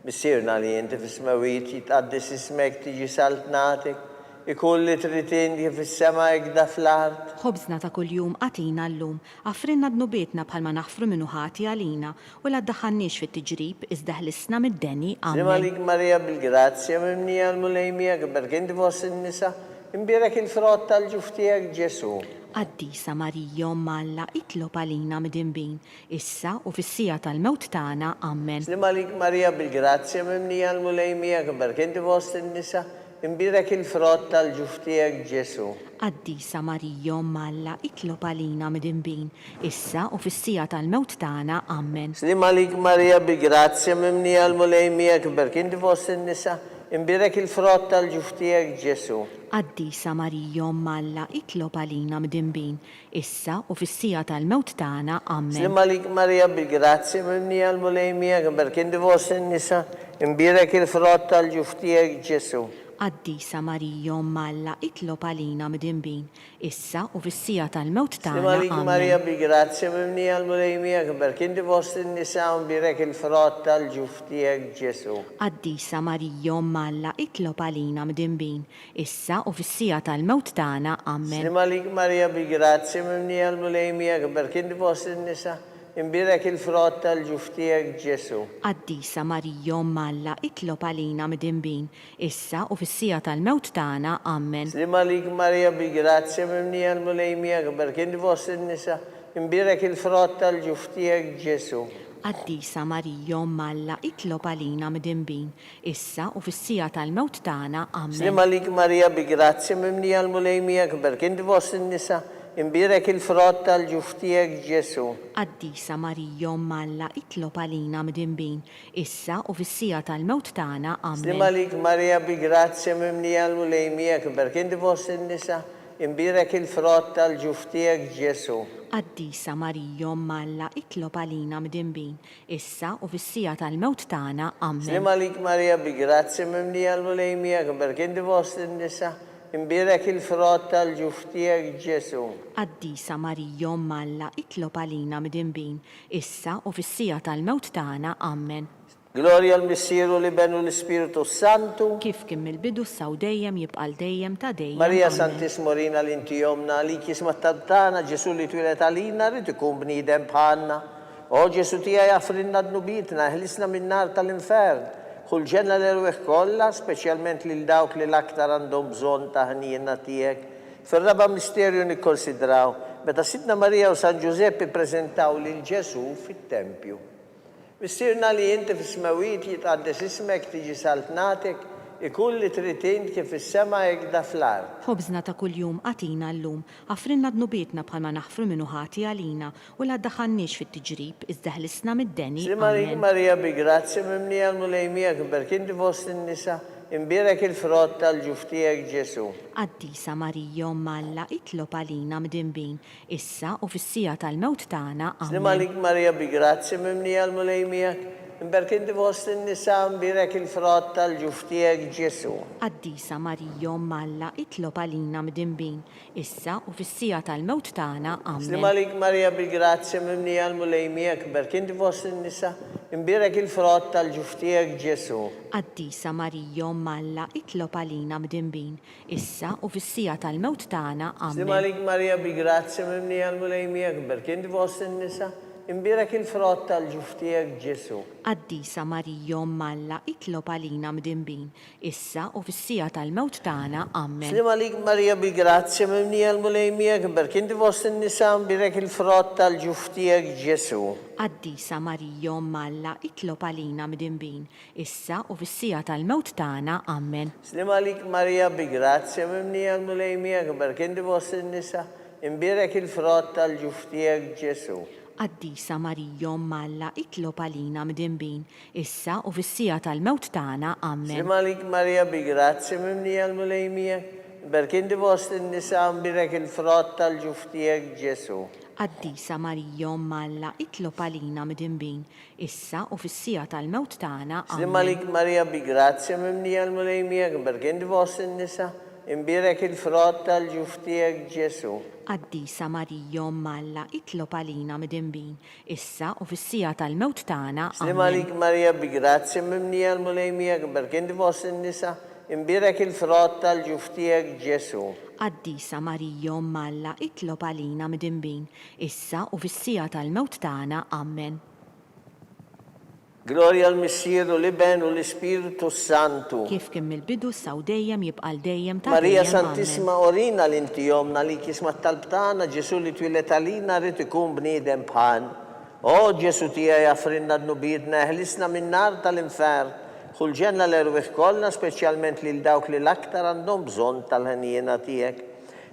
Missierna li inti fis-smewijiet jitqaddes ismek, tiġi saltnatek, ikun li trid inti fis-sema hekk da fl-art. Ħobżna ta' kuljum qatina llum, affrinna dnubietna bħalma naħfru minnu ħati għalina u la ddaħħalniex fit-tiġrib iżda ħlisna mid-deni. Slim Amen. għalik Marija bil-grazzja mimnija l-mulejmija kberkint vos in-nisa imbirek il-frott tal-ġuftijek Ġesu. Qaddisa Marija Malla itlob għalina midimbin, issa u fis-sija tal-mewt tagħna. Amen. Slim għalik Marija bil-grazzja mimnija l-mulejmija kberkint vos in-nisa imbirek il-frott tal-ġuftijek Ġesu. Qaddisa Marija Malla itlob għalina midimbin, issa u fis-sija tal-mewt tagħna. Amen. Slim għalik Marija bil-grazzja mimnija l-mulejmija kberkint vos in-nisa imbirek il-frott tal-ġuftijek Ġesu. Qaddisa Marija Malla itlob għalina mdinbin, issa u fis-sija tal-mewt tagħna. Amen. Slim għalik Marija bil-grazzi mimni għal-mulejmija, għamberkin divos n-nisa, imbirek il-frott tal-ġuftijek Ġesu. Qaddisa Marija Malla itlob għalina mdinbin, issa u fis-sija tal-mewt tagħna. Slim għalik Marija bil-grazzi mimni għal-mulejmija, għamberkin divos n-nisa, imbirek il-frott tal-ġuftijek Ġesu. Qaddisa Marija Malla itlob għalina mdinbin, issa u fis-sija tal-mewt tagħna. Amen. Slim għalik Marija bil-grazzi mimni għal-mulejmija, għamberkin divos n-nisa, imbirek il-frott tal-ġuftijek Ġesu. Qaddisa Marija Malla itlob għalina mdinbin, issa u fis-sija tal-mewt tagħna. Amen. Slim għalik Marija bil-grazzi mimni għal-mulejmija, għamberkin divos n-nisa, imbirek il-frott tal-ġuftijek Ġesu. Qaddisa Marija Malla itlob għalina mdinbin, issa u fis-sija tal-mewt tagħna. Amen. Slim għalik Marija bil-grazzi mimni għal-mulejmija, għamberkin divos n-nisa, imbirek il-frott tal-ġuftijek Ġesu. Qaddisa Marija Malla itlob għalina mdinbin, issa u fis-sija tal-mewt tagħna. Slim Amen. għalik Marija bil-grazzi mimni għal-mulejmija, għamberkin divos n-nisa, imbirek il-frott tal-ġuftijek Ġesu. Qaddisa Marija Malla itlob għalina mdinbin, issa u fis-sija tal-mewt tagħna. Amen. Slim għalik Marija bil-grazzi mimni għal-mulejmija, għamberkin divos n-nisa, imbirek il-frott tal-ġuftijek Ġesu. Qaddisa Marija Malla itlob għalina mdinbin, issa u fis-sija tal-mewt tagħna. Amen. Gloria l-Missieru li benu l-Spiritu Santu. Kif kien mill-bidu saw dejjem jibqal dejjem ta' dejjem. Marija Amen. Santis Morina l-intijomna li kisma tabtana Ġesu li twilet għalina rrid ikun bniedem bħalna. O Ġesu tija jaffrinna d-nubitna, ħlisna min-nar tal-infern. Kull ġenna l-erweħ kollha, speċjalment lil dawk li l-aktar għandhom bżonn ta' ħniena tiegħek. Fir-raba' misterju nikkonsidraw, meta Sidna Marija u San Giuseppe ppreżentaw lil Ġesu fit-tempju. Missirna li inti fis-smawiet jitqaddes ismek tiġi saltnatek, ikun li trid int kif is-sema hekk da fl-ard. Ħobżna ta' kuljum għatina llum, għafrinna d-nubietna bħalma naħfru minnu ħati għalina u la ddaħħalniex fit-tiġrib, iżda ħlisna mid-deni. Slim għalik Marija bi grazzi mimni għal-mulejmija għberkin divost n-nisa, imbirek il-frott tal-ġuftijek Ġesu. Qaddisa Marija Malla itlob għalina mdinbin, issa u fis-sija tal-mewt tagħna. Slim Amen. għalik Marija bi grazzi mimni għal-mulejmija, imbirkin divost n-nisa, imbirek il-frott tal-ġuftijek Ġesu. Qaddisa Marija Malla itlob għalina mdinbin, issa u fis-sija tal-mewt tagħna. Slim Amen. għalik Marija bi grazzi mimni għal-mulejmija, imbirkin divost n-nisa, imbirek il-frott tal-ġuftijek Ġesu. Qaddisa Marija Malla itlob għalina mdinbin, issa u fis-sija tal-mewt tagħna. Slim Amen. għalik Marija bi grazzi mimni għal-mulejmija, imbirkin divost n-nisa, imbirek il-frott tal-ġuftijek Ġesu. Qaddisa Marija Malla itlob għalina mdinbin, issa u fis-sija tal-mewt tagħna. Amen. Slim għalik Marija bi grazzi mimni għal-mulejmija, imbirkin divost n-nisa, imbirek il-frott tal-ġuftijek Ġesu. Qaddisa Marija Malla itlob għalina mdinbin, issa u fis-sija tal-mewt tagħna. Amen. Slim għalik Marija bi grazzi mimni għal-mulejmija, imbirkin divost n-nisa, imbirek il-frott tal-ġuftijek Ġesu. Qaddisa Marija Malla itlob għalina mdinbin, issa u fis-sija tal-mewt tagħna. Amen. Slim għalik Marija bi grazzi mimni għal-mulejmija, imbirkin divost n-nisa, imbirek il-frott tal-ġuftijek Ġesu. Qaddisa Marija Malla itlob għalina mdinbin, issa u fis-sija tal-mewt tagħna. Slim Amen. għalik Marija bi grazzi mimni għal-mulejmija, imbirkin divost n-nisa, imbirek il-frott tal-ġuftijek Ġesu. Qaddisa Marija Malla itlob għalina mdinbin, issa u fis-sija tal-mewt tagħna. Slim Amen. għalik Marija bi grazzi mimni għal-mulejmija, imbirkin divost n-nisa, imbirek il-frott tal-ġuftijek Ġesu. Qaddisa Marija Malla itlob għalina mdinbin, issa u fis-sija tal-mewt tagħna. Amen. Gloria al-Missieru li benu l-Spiritu Santu. Kif kien mill-bidu saw dejjem jibqal dejjem ta' Marija dejjem. Santissima Orina l-intijomna li kisma talbtana Ġesu li twilet għalina rrid ikun bniedem bħal. O Ġesu tija jaffrinna d-nubietna, ħlisna min-nar tal-infern. Kull ġenna l-erweħ kollha, speċjalment lil dawk li l-aktar għandhom bżonn tal-ħaniena tiegħek.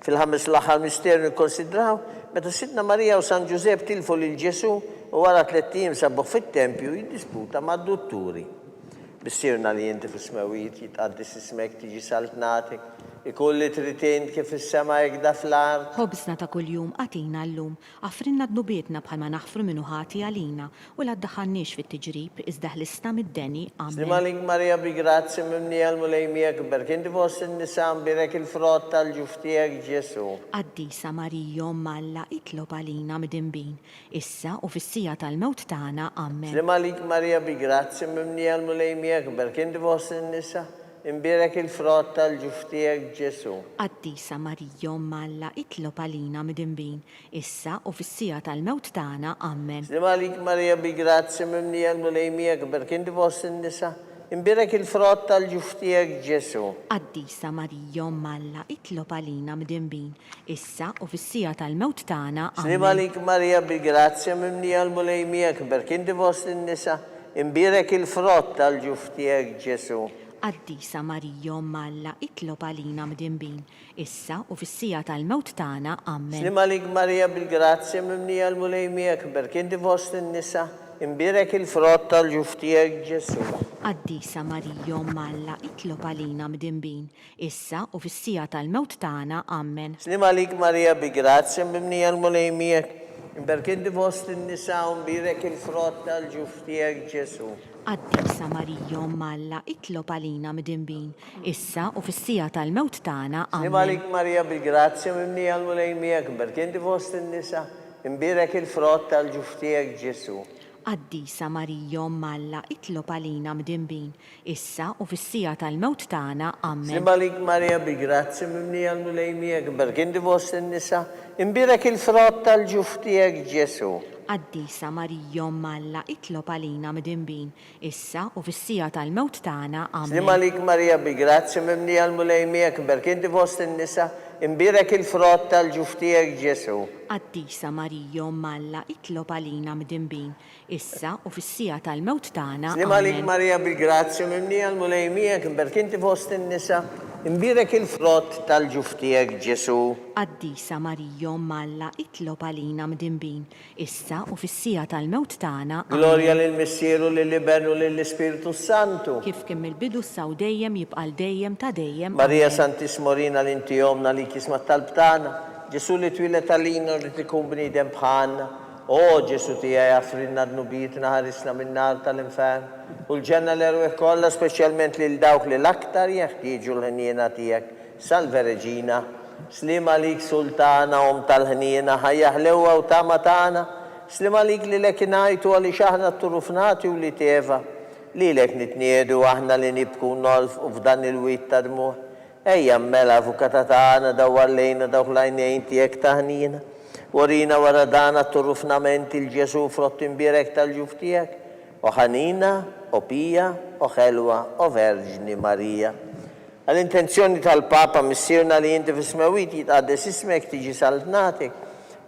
Fil-ħames l-aħħar misterju nikkonsidraw, meta Sidna Marija u San Giuseppe tilfu lil Ġesu u wara 3 ijiem sabuh fit-tempju jiddisputa mad-dutturi. بسيرنا اللي انت في السماويت يتقدس اسمك تيجي سلطناتك يكون اللي تريد كيف في السماء يقدر في الارض. Ħobsna ta' kuljum għatina llum, għafrinna d-nubietna bħalma naħfru minnu ħati għalina, u la ddaħħalniex fit-tiġrib iżda ħlista mid-deni سلم għamen. عليك مريم بجراتي ممني المليمية كبر كنت فوس النساء برك الفروت الجفتيك جيسو. Qaddisa Marijo Malla itlob għalina midinbin, issa u fis-sija tal-mewt tagħna amen. سلم عليك مريم بجراتي ممني المليمية كبر كنت فوس النساء برك الفروت الجفتيك جيسو. Qaddisa Marijo Malla itlob għalina midinbin, issa u fis-sija tal-mewt tagħna amen. سلم عليك مريم بجراتي ممني المليمية كبر كنت فوس النساء برك الفروت الجفتيك جيسو. Qaddisa Marijo Malla itlob għalina midinbin, issa u fis-sija tal-mewt tagħna سلم amen. عليك مريم بجراتي ممني المليمية كبر كنت فوس النساء برك الفروت الجفتيك جيسو. Qaddisa Marijo Malla itlob għalina midinbin, issa u fis-sija tal-mewt tagħna amen. سلم عليك مريم بالجراتي ممنية المليمية كبر كنت وسط النساء امبارك الفروت الجفتيك جيسو. Qaddisa Marijo Malla itlob għalina midinbin, issa u fis-sija tal-mewt tagħna amen. سلم عليك مريم بالجراتي ممنية المليمية كبر كنت وسط النساء امبارك الفروت الجفتيك جيسو. Qaddisa Marijo Malla itlob għalina midinbin, issa u fis-sija tal-mewt tagħna سلم amen. عليك مريم بالجراتي ممنية المليمية كبر كنت وسط النساء امبارك الفروت الجفتيك جيسو. Qaddisa Marijo Malla itlob għalina midinbin, issa u fis-sija tal-mewt tagħna amen. سلم عليك مريم بالجراتي ممنية المليمية كبر كنت وسط النساء امبارك الفروت الجفتيك جيسو. Qaddisa Marijo Malla itlob għalina midinbin, issa u fis-sija tal-mewt tagħna سلم amen. عليك مريم بجراتي ممنية المليمية كبر كنت وسط النساء امبارك الفروت الجفتيك جيسو. Qaddisa Marijo Malla itlob għalina midinbin, issa u fis-sija tal-mewt tagħna سلم عليك amen. مريم بالجراتي ممنية المليمية كبر كنت وسط النساء امبارك الفروت الجفتيك جيسو. Qaddisa Marijo Malla itlob għalina midinbin, issa u fis-sija tal-mewt tagħna amen. Gloria lil-Missieru lil-Liben u lill-Ispiritu Santu. Kif kemm il-bidu saw dejjem jibqa' dejjem ta' dejjem. Maria amen. Santis Morina l-inti jomna li kisma talbtana. Ġesu li twilet għalina li tikun bnidem bħanna. O Ġesu tija jaffrinna d-nubietna ħarisna min-nar tal-infern. U l-ġenna l-erweħ kolla specialment li l-dawk li l-aktar jeħtieġu l-ħnjena tijak. Salve Reġina, slima lik sultana tal-ħnjena ħajjaħlewa u tamatana. Slima lik li l-ekinajtu għalli xaħna t-turufnati u li teva. Li l-ek nitniedu aħna li nibku nolf u f'dan il-wit ta' dmuħ. Ejja mmela avukata tagħna dawar lejna dawk lajnejn tiegħek taħnina. Warina wara dana turrufnament il-Ġesu frott imbierek tal-ġuf tiegħek. O ħanina, o pija, o ħelwa, o Verġni Marija. Għal-intenzjoni tal-Papa missirna li inti fis-smewit jitqaddes ismek tiġi saltnatik.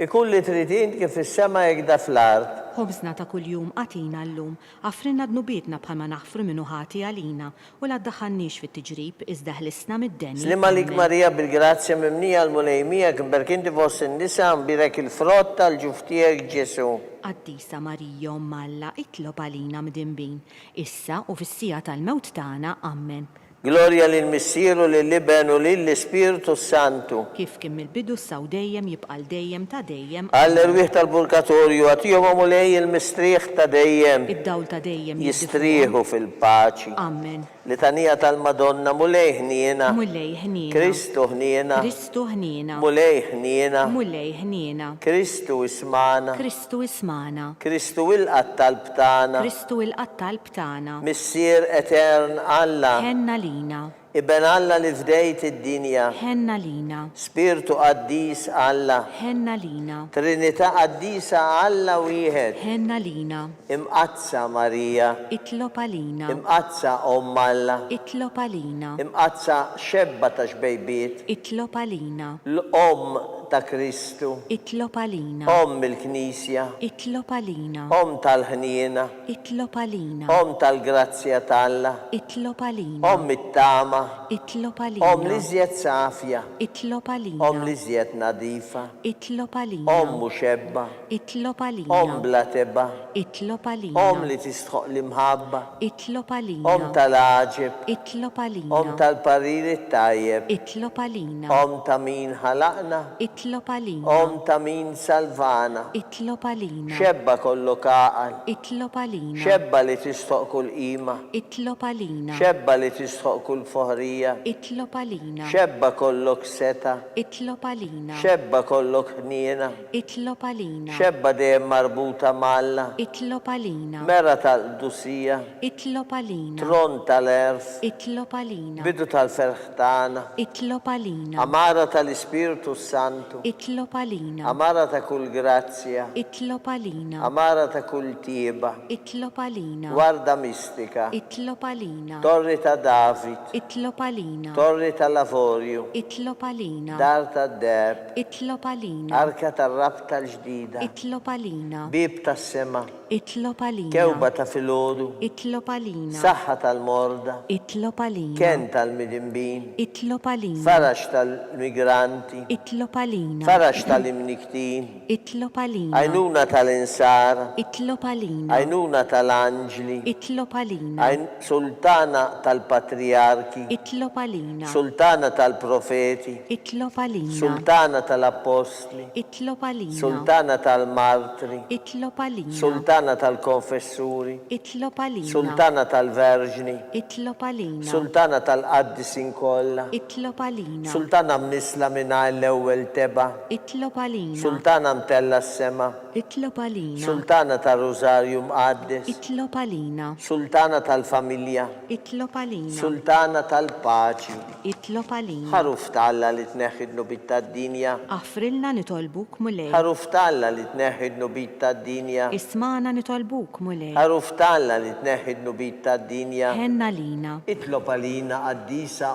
Ikun li trid int kif is-sema jekda fl-art. Ħobżna ta' kuljum għatina llum, għafrinna d-nubietna bħalma naħfru minnu ħati għalina u la ddaħħalniex fit-tiġrib iżda ħlisna mid-deni. Slim għalik Marija bil-grazzja mimnija l-mulejmija kber kinti vos in-nisa mbirek il-frott tal-ġuftijek Ġesu. Qaddisa Marijo Malla itlob għalina midinbin, issa u fis-sija tal-mewt tagħna amen. Gloria lill-Missieru lill-Liben u lill-Ispiritu Santu. Kif kemm il-bidu saw dejjem jibqa' dejjem ta' dejjem. Għall-irwieħ tal-Purgatorju għatihom għamulej il-mistrieħ ta' dejjem. Id-dawl ta' dejjem Jistrieħu fil-paċi. Amen. Litanija tal-Madonna mulej ħniena. Mulej ħniena. Kristu ħniena. Kristu ħniena. Mulej ħniena. Mulej ħniena. Kristu ismana. Kristu ismana. Kristu il-qattal btana. Kristu il-qattal btana. Missier etern Alla. Ħenna lina. Iben Alla li fdejt id-dinja. Ħenna lina. Spiritu qaddis Alla. Ħenna lina. Trinità qaddisa Alla wieħed. Ħenna lina. Imqazza Marija. Itlob għalina. Imqazza Alla. Itlob għalina. Imqazza xebba ta' xbejbiet. Itlob għalina. L-om ta' Kristu, itlob għalina, il-Knisja, itlob għalina, tal-ħniena, itlob għalina, tal-grazzja talla, itlob għalina, it-tama, itlob li għalina, żjed safja, itlob għalina, li żjed nadifa, itlob għalina, muxebba, itlob għalina, bla teba, itlob għalina, li tistħoq l-imħabba, itlob għalina, tal-aġeb, itlob għalina, tal-parir tajjeb, itlob għalina, ta' min ħalaqna, itlob għalina, ta' min salvana, itlob għalina, xebba kollu kaqal, itlob għalina, xebba li tistħoq kull qima, itlob għalina, xebba li tistħoq kull foħrija, itlob għalina, xebba kollok seta, itlob għalina, xebba kollok ħniena, itlob għalina, xebba dejjem marbuta malla, itlob għalina, mera tal-dusija, itlob għalina, tron tal-erf, itlob għalina, bidu tal-ferħtana, itlob għalina, amara tal-Ispiritu Santu, itlob għalina, amara ta' kull grazzja, itlob għalina, amara ta' kull tieba, itlob għalina, warda mistika, itlob għalina, torri ta' David, itlob għalina, torri ta' Lavorju, itlob għalina, dar ta' Deb, itlob għalina, arka ta' rab tal-ġdida, itlob għalina, bib ta' sema, itlob għalina, kewba ta' filodu, itlob għalina, saħħa tal-morda, itlob għalina, ken tal-midimbin, itlob għalina, farax tal-migranti, itlob għalina, farax tal-imniktin, itlob għalina, għajnuna tal-insara, itlob għalina, għajnuna tal-anġli, itlob għalina, sultana tal-patriarki, itlob għalina, sultana tal-profeti, itlob għalina, sultana tal-apostli, itlob għalina, sultana tal-martri, itlob għalina, sultana tal-konfessuri, itlob għalina, sultana tal-verġni, itlob għalina, sultana tal-qaddisin kollha, itlob għalina, sultana mnisla minna l-ewwel teba, itlob għalina, sultana mtella s-sema, itlob għalina, sultana tal-Rożarju mqaddes, itlob għalina, sultana tal-familja, itlob għalina, sultana tal-paċi, itlob għalina, ħaruf talla li tneħħidnu bit-tad-dinja, Għafrilna nitolbuk mulej, ħaruf talla li tneħħidnu bit-tad-dinja, ismana nitolbuk mulej, ħaruf talla li tneħħidnu bit-tad-dinja, ħenna lina, itlob għalina qaddisa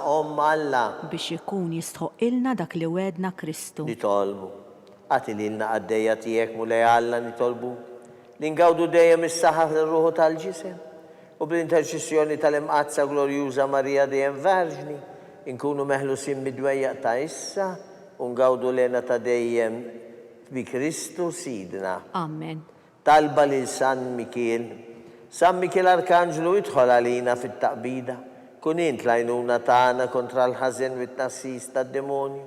Alla biex ikun jistħoq ilna dak li wedna Kristu. nitolbu. Għati lilna għaddejja tiegħek mulej Alla nitolbu. Li ngawdu dejjem is-saħħa fil-ruħu tal-ġisem u bl-interċessjoni tal-imqazza glorjuża Marija dejjem Verġni inkunu meħlusin mid-dwejjaq ta' issa u ngawdu lena ta' dejjem bi Kristu Sidna. Amen. Talba lil San Mikiel. San Mikiel Arkanġlu idħol għalina fit-taqbida. Kun int lajnuna tagħna kontra l-ħażen mit-nassis tad-demonju.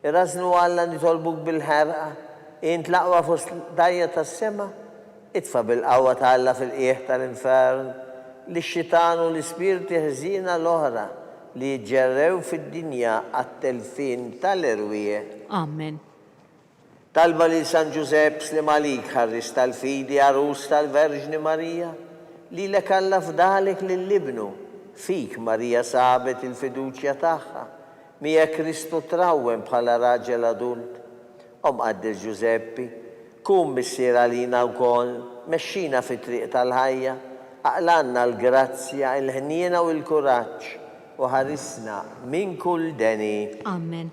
Irraznu Alla nitolbuk bil-ħerqa, int laqwa fost dajja tas-sema, itfa bil-qawwa ta' Alla fil-qiegħ tal-infern li x-xitan u l-ispirti ħżiena l-oħra li jġerrew fid-dinja għat-telfin tal-irwieq. Amen. Talba li San Giuseppe Slimalik ħarris tal-fidi għarus tal-Verġni Marija li l Alla fdalek lill-libnu fik Marija sabet il-fiduċja tagħha mija Kristu trawwem bħala raġel adult. Qaddir Giuseppi, kun missier għalina wkoll, mexxina fit-triq tal-ħajja, aqlanna l-grazzja, il-ħniena u l-kuraġġ u ħarisna minn kull deni. Amen.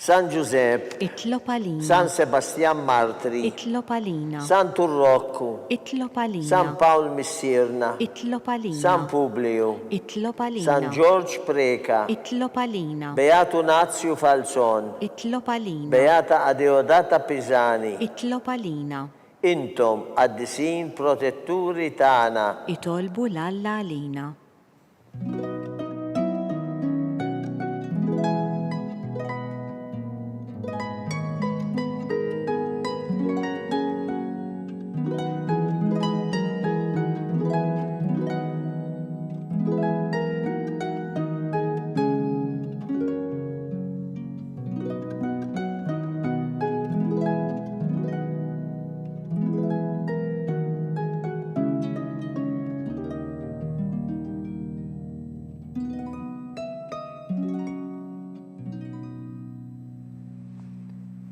San Giuseppe, Itlob għalina, San Sebastian Martri, itlob għalina, San Turroccu, itlob għalina, San Paul Missirna, itlob għalina, San Publio, itlob għalina, San George Preka, itlob għalina, Beatu Nazio Falzon, itlob għalina, Beata Adeodata Pisani, itlob għalina, intom għaddisin protetturi tana. itolbu l-Alla għalina.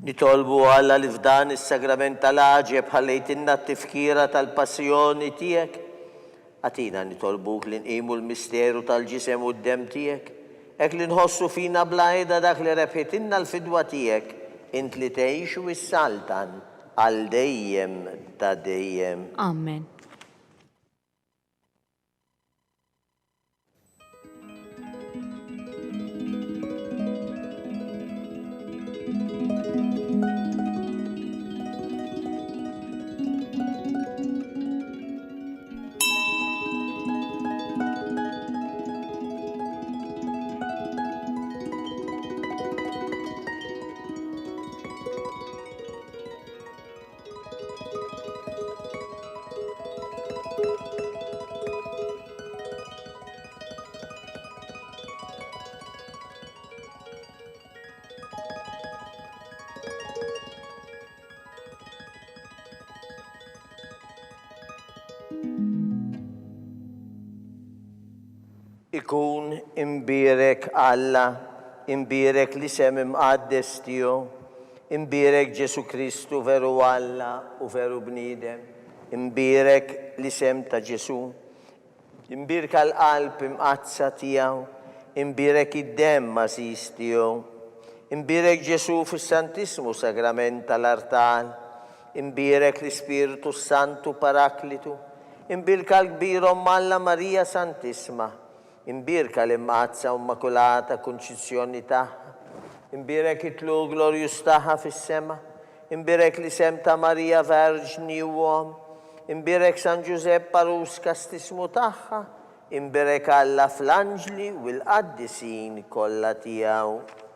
Nitolbu Alla li f'dan is-sagrament tal-aġeb ħallejtinna t-tifkira tal-passjoni tiegħek. Għatina nitolbuk li nqimu l-misteru tal-ġisem u d-dem tiegħek, Ek li nħossu fina blajda dak li repħitinna l-fidwa tijek, int li teħixu is-saltan għal dejjem ta' dejjem. Amen. Ikun imbirek Alla, imbirek li sem imqaddes tiegħu, imbirek Ġesu Kristu veru Alla u veru bniedem, imbirek li sem ta' Ġesu, imbirek l-qalb imqazza tiegħu, imbirek id-dem mażis tiegħu, imbirek Ġesu fis-Santismu Sagrament tal-Artal, imbirek l-Ispiritu Santu Paraklitu, imbirka l-kbirom Alla Marija Santisma, imbirka l-imqazza Immakulata Konċizzjoni taħħa, imbirek itlu glorjus taħħa fis-sema, imbirek li sem ta' Marija Verġni u għom, imbirek San Giuseppe Parus kastismu taħħa, imbirek Alla fl-anġli u l-qaddisin kollha tiegħu.